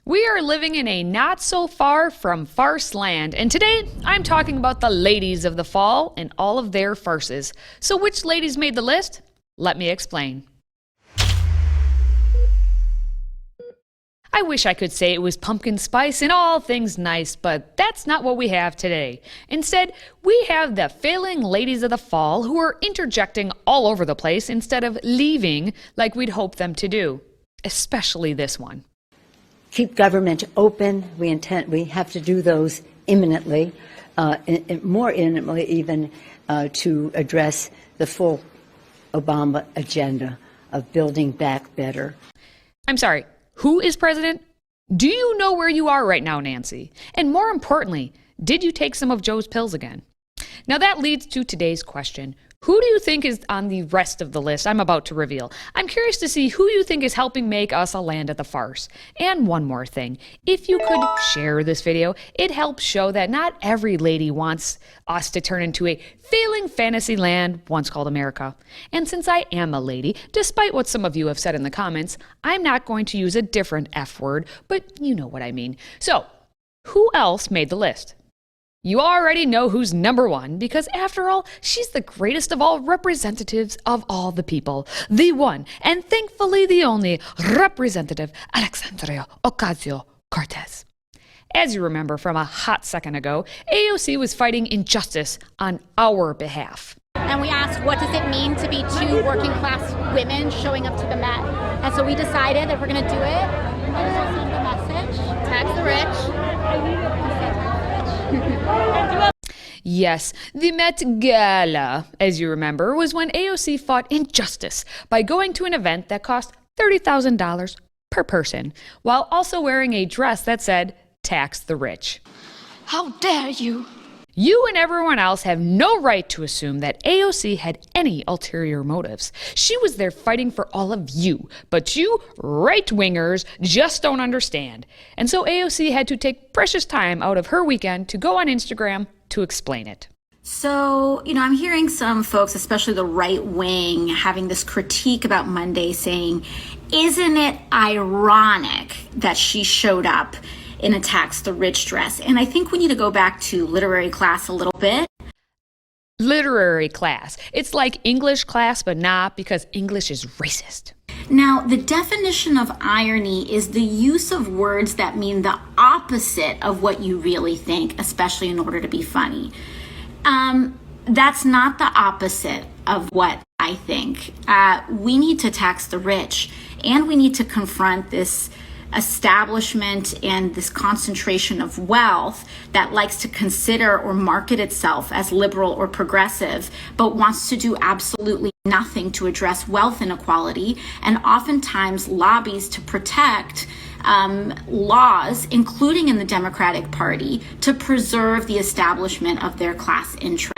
We are living in a not so far from farce land, and today I'm talking about the ladies of the fall and all of their farces. So which ladies made the list? Let me explain. I wish I could say it was pumpkin spice and all things nice, but that's not what we have today. Instead, we have the failing ladies of the fall who are interjecting all over the place instead of leaving like we'd hope them to do. Especially this one. Keep government open. We have to do those imminently, more imminently even, to address the full Obama agenda of building back better. I'm sorry, who is president? Do you know where you are right now, Nancy? And more importantly, did you take some of Joe's pills again? Now that leads to today's question. Who do you think is on the rest of the list I'm about to reveal? I'm curious to see who you think is helping make us a land of the farce. And one more thing, if you could share this video, it helps show that not every lady wants us to turn into a failing fantasy land once called America. And since I am a lady, despite what some of you have said in the comments, I'm not going to use a different F word, but you know what I mean. So, who else made the list? You already know who's number one, because after all, she's the greatest of all representatives of all the people. The one, and thankfully the only, Representative Alexandria Ocasio-Cortez. As you remember from a hot second ago, AOC was fighting injustice on our behalf. And we asked, what does it mean to be two working class women showing up to the Met? And so we decided that we're going to do it. And we'll send the message. Tax the rich. Yes, the Met Gala, as you remember, was when AOC fought injustice by going to an event that cost $30,000 per person, while also wearing a dress that said, "Tax the rich." How dare you? You and everyone else have no right to assume that AOC had any ulterior motives. She was there fighting for all of you, but you right-wingers just don't understand. And so AOC had to take precious time out of her weekend to go on Instagram to explain it. So, I'm hearing some folks, especially the right wing, having this critique about Monday saying, isn't it ironic that she showed up in a tax the rich dress? And I think we need to go back to literary class a little bit. Literary class. It's like English class, but not, because English is racist. Now, the definition of irony is the use of words that mean the opposite of what you really think, especially in order to be funny. That's not the opposite of what I think. We need to tax the rich, and we need to confront this establishment and this concentration of wealth that likes to consider or market itself as liberal or progressive, but wants to do absolutely nothing to address wealth inequality, and oftentimes lobbies to protect laws, including in the Democratic Party, to preserve the establishment of their class interest.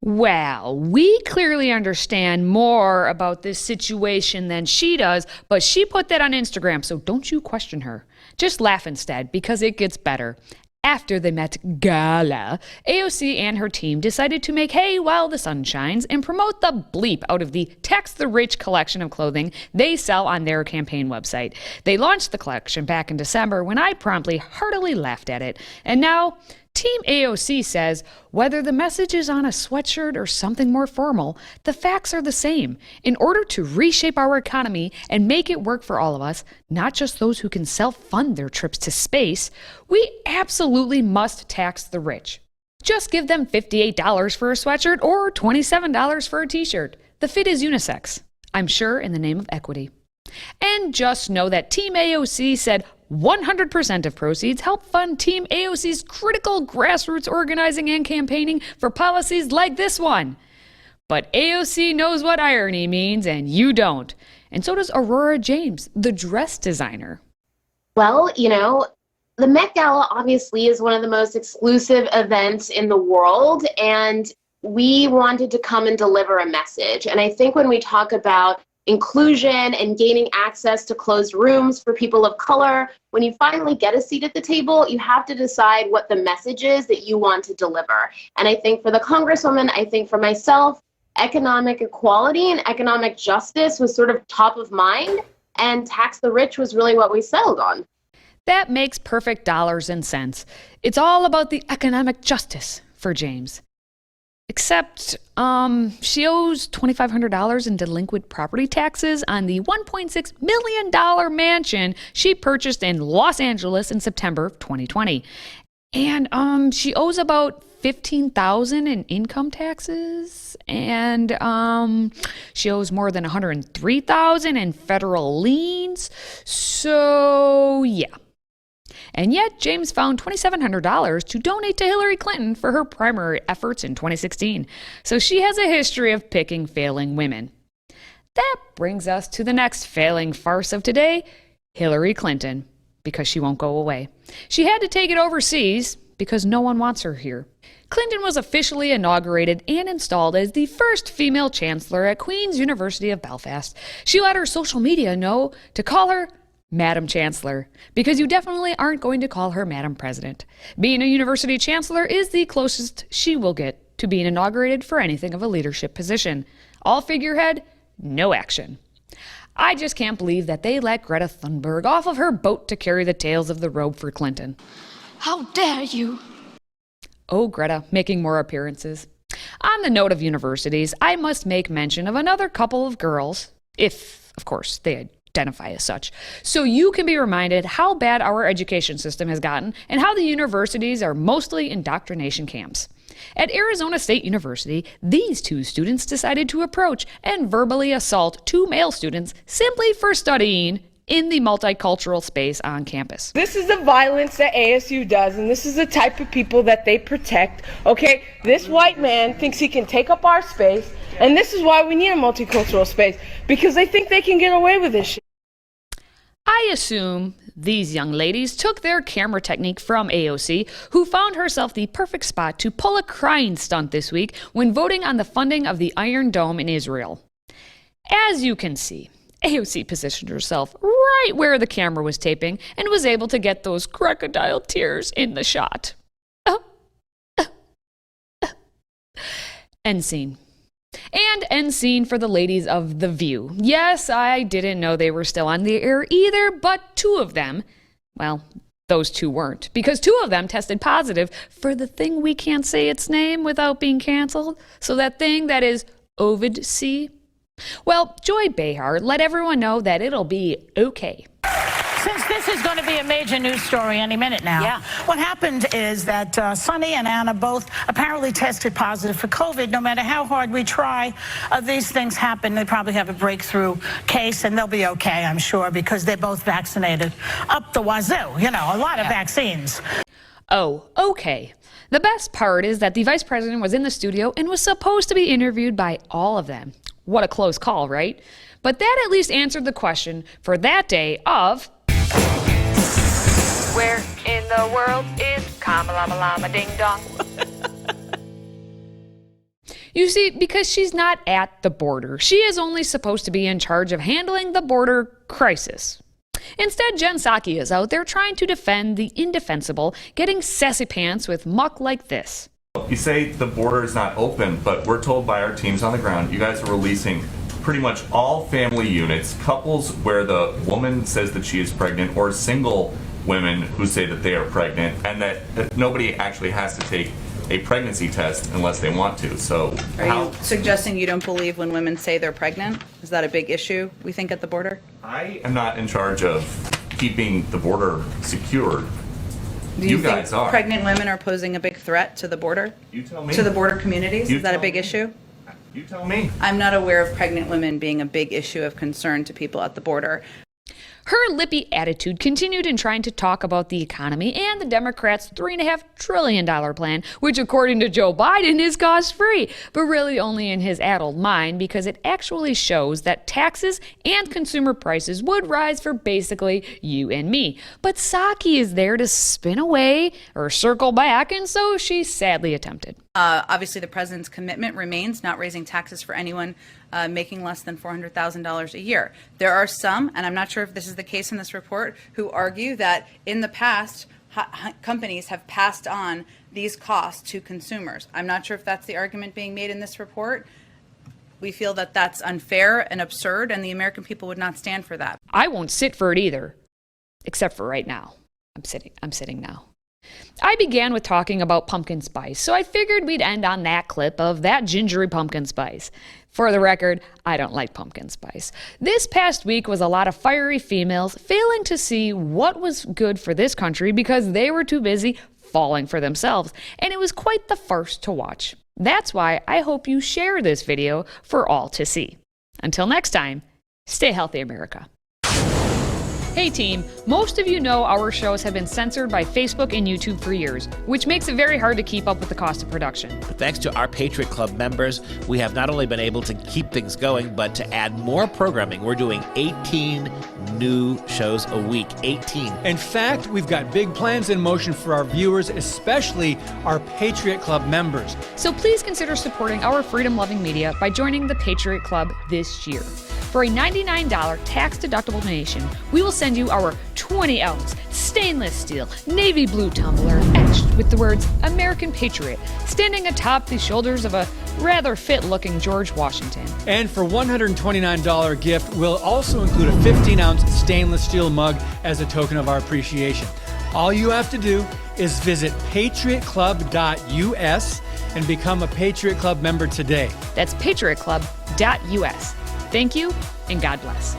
Well, we clearly understand more about this situation than she does, but she put that on Instagram, so don't you question her. Just laugh instead, because it gets better. After the Met Gala, AOC and her team decided to make hay while the sun shines and promote the bleep out of the Tax the Rich collection of clothing they sell on their campaign website. They launched the collection back in December when I promptly heartily laughed at it, and now Team AOC says whether the message is on a sweatshirt or something more formal, the facts are the same. In order to reshape our economy and make it work for all of us, not just those who can self-fund their trips to space, we absolutely must tax the rich. Just give them $58 for a sweatshirt or $27 for a t-shirt. The fit is unisex, I'm sure in the name of equity. And just know that Team AOC said 100% of proceeds help fund Team AOC's critical grassroots organizing and campaigning for policies like this one. But AOC knows what irony means, and you don't. And so does Aurora James, the dress designer. Well, the Met Gala obviously is one of the most exclusive events in the world, and we wanted to come and deliver a message. And I think when we talk about inclusion and gaining access to closed rooms for people of color, when you finally get a seat at the table, you have to decide what the message is that you want to deliver. And I think for the Congresswoman, I think for myself, economic equality and economic justice was sort of top of mind, and tax the rich was really what we settled on. That makes perfect dollars and cents. It's all about the economic justice for James. Except, she owes $2,500 in delinquent property taxes on the $1.6 million mansion she purchased in Los Angeles in September of 2020. And, she owes about $15,000 in income taxes, and she owes more than $103,000 in federal liens. So, yeah. And yet, James found $2,700 to donate to Hillary Clinton for her primary efforts in 2016. So she has a history of picking failing women. That brings us to the next failing farce of today, Hillary Clinton, because she won't go away. She had to take it overseas because no one wants her here. Clinton was officially inaugurated and installed as the first female chancellor at Queen's University of Belfast. She let her social media know to call her Madam Chancellor, because you definitely aren't going to call her Madam President. Being a university chancellor is the closest she will get to being inaugurated for anything of a leadership position. All figurehead, no action. I just can't believe that they let Greta Thunberg off of her boat to carry the tails of the robe for Clinton. How dare you? Oh, Greta, making more appearances. On the note of universities, I must make mention of another couple of girls, if, of course, they identify as such, so you can be reminded how bad our education system has gotten and how the universities are mostly indoctrination camps. At Arizona State University, these two students decided to approach and verbally assault two male students simply for studying in the multicultural space on campus. This is the violence that ASU does, and this is the type of people that they protect, okay? This white man thinks he can take up our space, and this is why we need a multicultural space, because they think they can get away with this shit. I assume these young ladies took their camera technique from AOC, who found herself the perfect spot to pull a crying stunt this week when voting on the funding of the Iron Dome in Israel. As you can see, AOC positioned herself right where the camera was taping and was able to get those crocodile tears in the shot. End scene. And end scene for the ladies of The View. Yes, I didn't know they were still on the air either, but two of them, well, those two weren't, because two of them tested positive for the thing we can't say its name without being canceled. So that thing that is Ovid C. Well, Joy Behar let everyone know that it'll be okay. Since this is going to be a major news story any minute now, what happened is that Sonny and Anna both apparently tested positive for COVID. No matter how hard we try, these things happen. They probably have a breakthrough case, and they'll be okay, I'm sure, because they're both vaccinated up the wazoo. You know, a lot of vaccines. Oh, okay. The best part is that the vice president was in the studio and was supposed to be interviewed by all of them. What a close call, right? But that at least answered the question for that day of... Where in the world is Kamala Lama Ding Dong? You see, because she's not at the border, she is only supposed to be in charge of handling the border crisis. Instead, Jen Psaki is out there trying to defend the indefensible, getting sassy pants with muck like this. You say the border is not open, but we're told by our teams on the ground, you guys are releasing pretty much all family units, couples where the woman says that she is pregnant, or single women who say that they are pregnant, and that nobody actually has to take a pregnancy test unless they want to. So are you suggesting you don't believe when women say they're pregnant? Is that a big issue, we think, at the border? I am not in charge of keeping the border secured. Do you think guys are. Pregnant women are posing a big threat to the border? You tell me. To the border communities? Is that a big issue? You tell me. I'm not aware of pregnant women being a big issue of concern to people at the border. Her lippy attitude continued in trying to talk about the economy and the Democrats' $3.5 trillion plan, which according to Joe Biden is cost-free, but really only in his addled mind because it actually shows that taxes and consumer prices would rise for basically you and me. But Psaki is there to spin away or circle back, and so she sadly attempted. Obviously, the president's commitment remains not raising taxes for anyone making less than $400,000 a year. There are some, and I'm not sure if this is the case in this report, who argue that in the past, companies have passed on these costs to consumers. I'm not sure if that's the argument being made in this report. We feel that that's unfair and absurd, and the American people would not stand for that. I won't sit for it either, except for right now. I'm sitting now. I began with talking about pumpkin spice, so I figured we'd end on that clip of that gingery pumpkin spice. For the record, I don't like pumpkin spice. This past week was a lot of fiery females failing to see what was good for this country because they were too busy falling for themselves, and it was quite the farce to watch. That's why I hope you share this video for all to see. Until next time, stay healthy, America. Hey team, most of you know our shows have been censored by Facebook and YouTube for years, which makes it very hard to keep up with the cost of production. But thanks to our Patriot Club members, we have not only been able to keep things going, but to add more programming. We're doing 18 new shows a week. 18. In fact, we've got big plans in motion for our viewers, especially our Patriot Club members. So please consider supporting our freedom-loving media by joining the Patriot Club this year. For a $99 tax-deductible donation, we will send you our 20-ounce stainless steel navy blue tumbler etched with the words American Patriot, standing atop the shoulders of a rather fit-looking George Washington. And for $129 gift, we'll also include a 15-ounce stainless steel mug as a token of our appreciation. All you have to do is visit patriotclub.us and become a Patriot Club member today. That's patriotclub.us. Thank you, and God bless.